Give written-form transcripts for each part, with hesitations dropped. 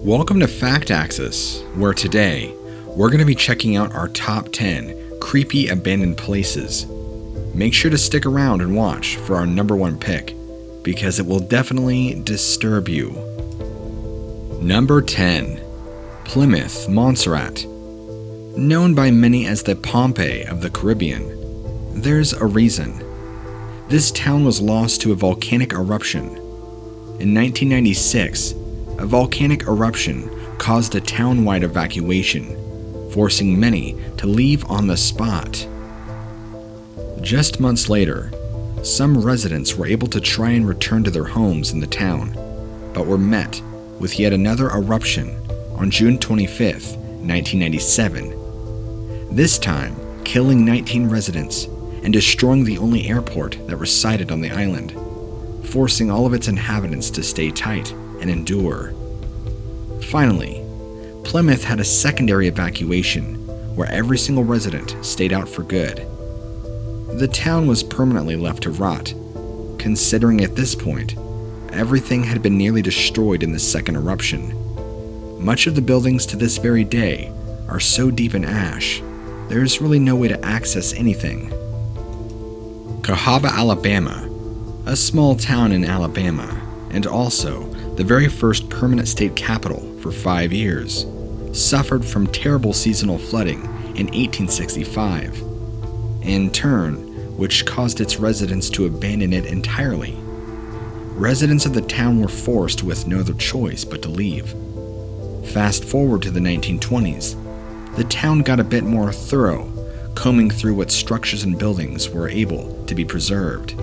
Welcome to Fact Axis, where today we're going to be checking out our top 10 creepy abandoned places. Make sure to stick around and watch for our number one pick, because it will definitely disturb you. Number 10. Plymouth, Montserrat. Known by many as the Pompeii of the Caribbean, there's a reason. This town was lost to a volcanic eruption. In 1996, a volcanic eruption caused a town-wide evacuation, forcing many to leave on the spot. Just months later, some residents were able to try and return to their homes in the town, but were met with yet another eruption on June 25, 1997. This time, killing 19 residents and destroying the only airport that resided on the island, forcing all of its inhabitants to stay tight and endure. Finally, Plymouth had a secondary evacuation where every single resident stayed out for good. The town was permanently left to rot, considering at this point, everything had been nearly destroyed in the second eruption. Much of the buildings to this very day are so deep in ash, there's really no way to access anything. Cahawba, Alabama, a small town in Alabama, and also the very first permanent state capital for 5 years, suffered from terrible seasonal flooding in 1865, in turn, which caused its residents to abandon it entirely. Residents of the town were forced with no other choice but to leave. Fast forward to the 1920s, the town got a bit more thorough, combing through what structures and buildings were able to be preserved.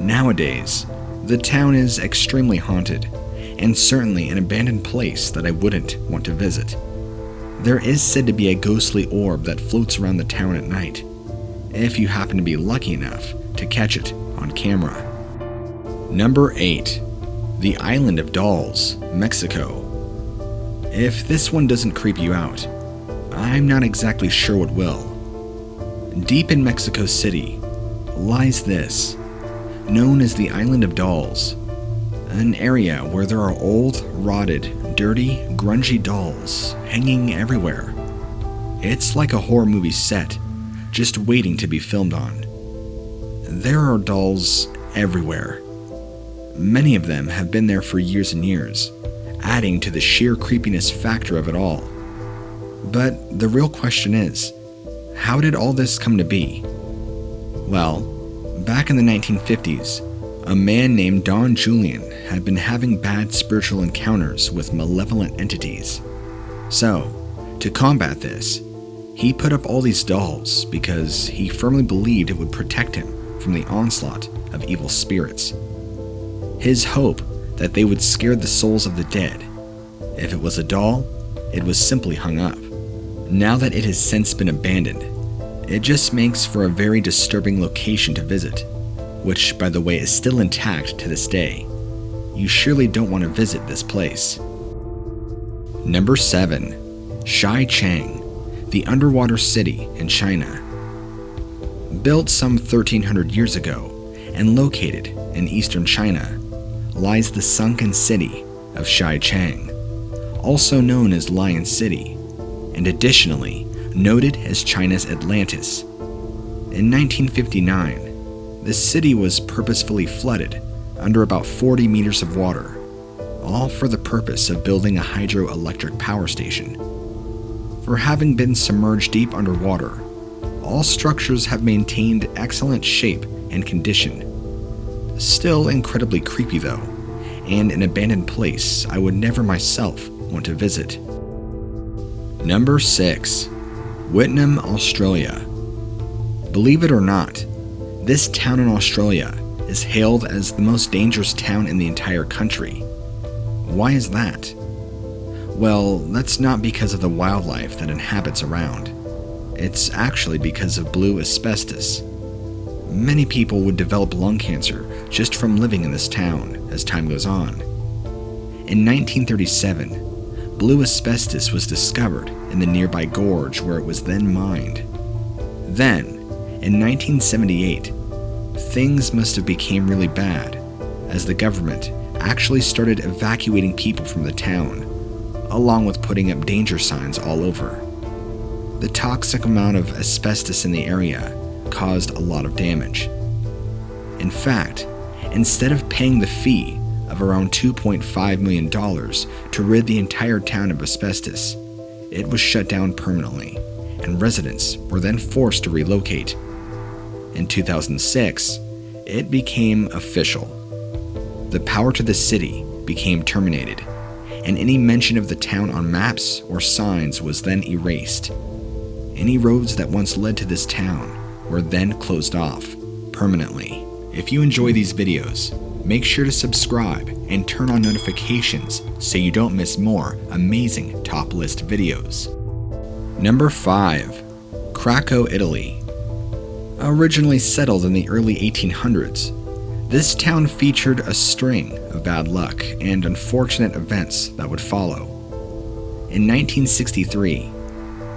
Nowadays, the town is extremely haunted, and certainly an abandoned place that I wouldn't want to visit. There is said to be a ghostly orb that floats around the town at night, if you happen to be lucky enough to catch it on camera. Number 8. The Island of Dolls, Mexico. If this one doesn't creep you out, I'm not exactly sure what will. Deep in Mexico City lies this, known as the Island of Dolls, an area where there are old, rotted, dirty, grungy dolls hanging everywhere. It's like a horror movie set, just waiting to be filmed on. There are dolls everywhere. Many of them have been there for years and years, adding to the sheer creepiness factor of it all. But the real question is, how did all this come to be? Well, back in the 1950s, a man named Don Julian had been having bad spiritual encounters with malevolent entities. So, to combat this, he put up all these dolls because he firmly believed it would protect him from the onslaught of evil spirits. His hope that they would scare the souls of the dead. If it was a doll, it was simply hung up. Now that it has since been abandoned, it just makes for a very disturbing location to visit, which, by the way, is still intact to this day. You surely don't want to visit this place. Number 7. Shicheng, the underwater city in China. Built some 1300 years ago and located in eastern China, lies the sunken city of Shicheng, also known as Lion City, and additionally noted as China's Atlantis. In 1959, the city was purposefully flooded under about 40 meters of water, all for the purpose of building a hydroelectric power station. For having been submerged deep underwater, all structures have maintained excellent shape and condition. Still incredibly creepy though, and an abandoned place I would never myself want to visit. Number 6. Wittencom, Australia. Believe it or not, this town in Australia is hailed as the most dangerous town in the entire country. Why is that? Well, that's not because of the wildlife that inhabits around. It's actually because of blue asbestos. Many people would develop lung cancer just from living in this town as time goes on. In 1937, blue asbestos was discovered in the nearby gorge where it was then mined. Then, in 1978, things must have become really bad as the government actually started evacuating people from the town, along with putting up danger signs all over. The toxic amount of asbestos in the area caused a lot of damage. In fact, instead of paying the fee of around $2.5 million to rid the entire town of asbestos, it was shut down permanently, and residents were then forced to relocate. In 2006, it became official. The power to the city became terminated, and any mention of the town on maps or signs was then erased. Any roads that once led to this town were then closed off permanently. If you enjoy these videos, make sure to subscribe and turn on notifications so you don't miss more amazing top list videos. Number 5. Craco, Italy. Originally settled in the early 1800s, this town featured a string of bad luck and unfortunate events that would follow. In 1963,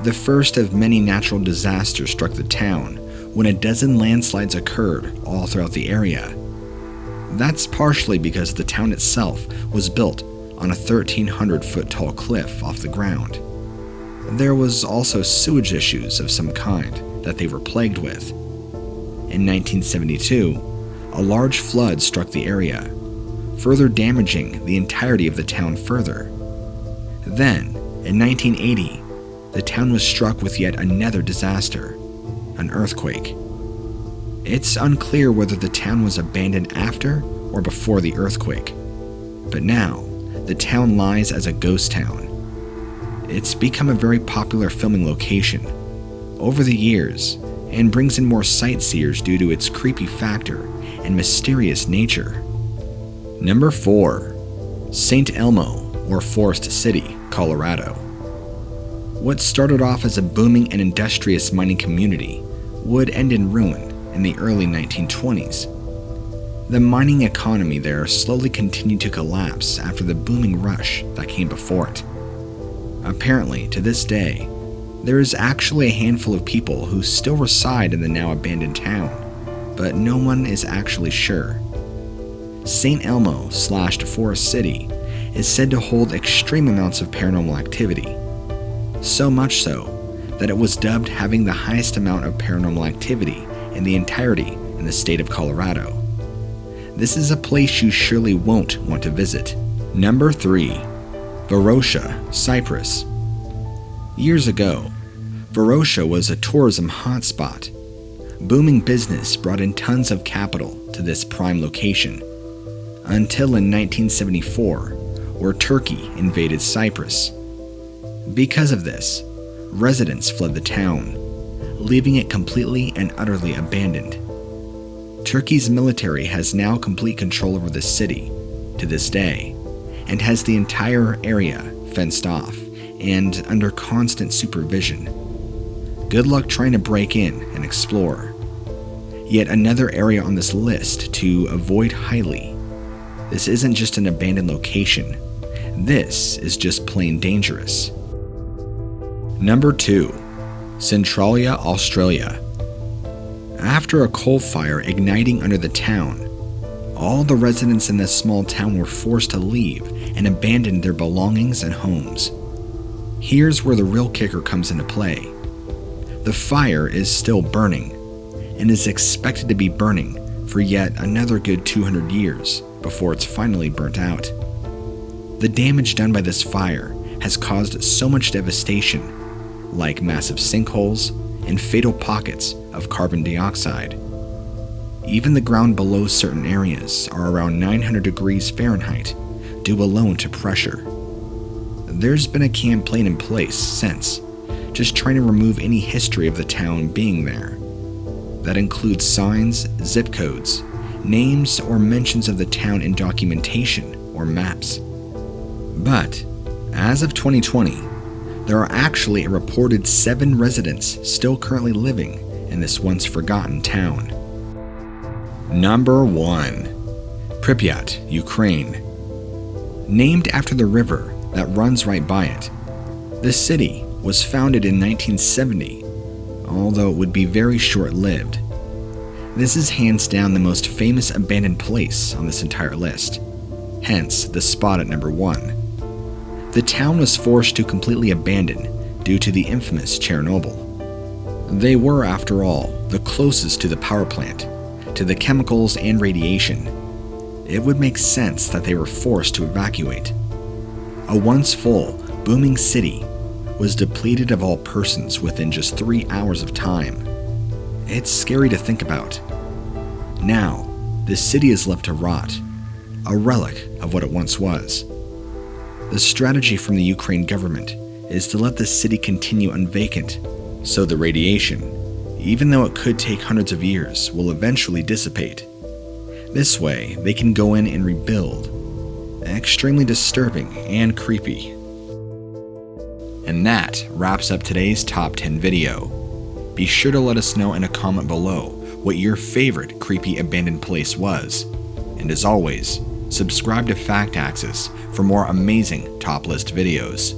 the first of many natural disasters struck the town when a dozen landslides occurred all throughout the area. That's partially because the town itself was built on a 1,300-foot tall cliff off the ground. There was also sewage issues of some kind that they were plagued with. In 1972, a large flood struck the area, further damaging the entirety of the town further. Then, in 1980, the town was struck with yet another disaster, an earthquake. It's unclear whether the town was abandoned after or before the earthquake, but now the town lies as a ghost town. It's become a very popular filming location over the years and brings in more sightseers due to its creepy factor and mysterious nature. Number 4. St. Elmo, or Forest City, Colorado. What started off as a booming and industrious mining community would end in ruin in the early 1920s. The mining economy there slowly continued to collapse after the booming rush that came before it. Apparently, to this day, there is actually a handful of people who still reside in the now abandoned town, but no one is actually sure. St. Elmo / Forest City is said to hold extreme amounts of paranormal activity, so much so that it was dubbed having the highest amount of paranormal activity in the entirety in the state of Colorado. This is a place you surely won't want to visit. Number 3. Varosha, Cyprus. Years ago, Varosha was a tourism hotspot. Booming business brought in tons of capital to this prime location, until in 1974, where Turkey invaded Cyprus. Because of this, residents fled the town, leaving it completely and utterly abandoned. Turkey's military has now complete control over the city to this day, and has the entire area fenced off and under constant supervision. Good luck trying to break in and explore. Yet another area on this list to avoid highly. This isn't just an abandoned location. This is just plain dangerous. Number 2. Dentralia, Australia. After a coal fire igniting under the town, all the residents in this small town were forced to leave and abandon their belongings and homes. Here's where the real kicker comes into play. The fire is still burning, and is expected to be burning for yet another good 200 years before it's finally burnt out. The damage done by this fire has caused so much devastation, like massive sinkholes and fatal pockets of carbon dioxide. Even the ground below certain areas are around 900 degrees Fahrenheit, due alone to pressure. There's been a campaign in place since, just trying to remove any history of the town being there. That includes signs, zip codes, names, or mentions of the town in documentation or maps. But, as of 2020, there are actually a reported 7 residents still currently living in this once forgotten town. Number 1. Pripyat, Ukraine. Named after the river that runs right by it, the city was founded in 1970, although it would be very short-lived. This is hands down the most famous abandoned place on this entire list, hence the spot at number 1. The the town was forced to completely abandon due to the infamous Chernobyl. They were, after all, the closest to the power plant, to the chemicals and radiation. It would make sense that they were forced to evacuate. A once full, booming city was depleted of all persons within just 3 hours of time. It's scary to think about. Now, the city is left to rot, a relic of what it once was. The strategy from the Ukraine government is to let the city continue unvacant, so the radiation, even though it could take hundreds of years, will eventually dissipate. This way, they can go in and rebuild. Extremely disturbing and creepy. And that wraps up today's top 10 video. Be sure to let us know in a comment below what your favorite creepy abandoned place was. And as always, subscribe to Fact Axis for more amazing top list videos.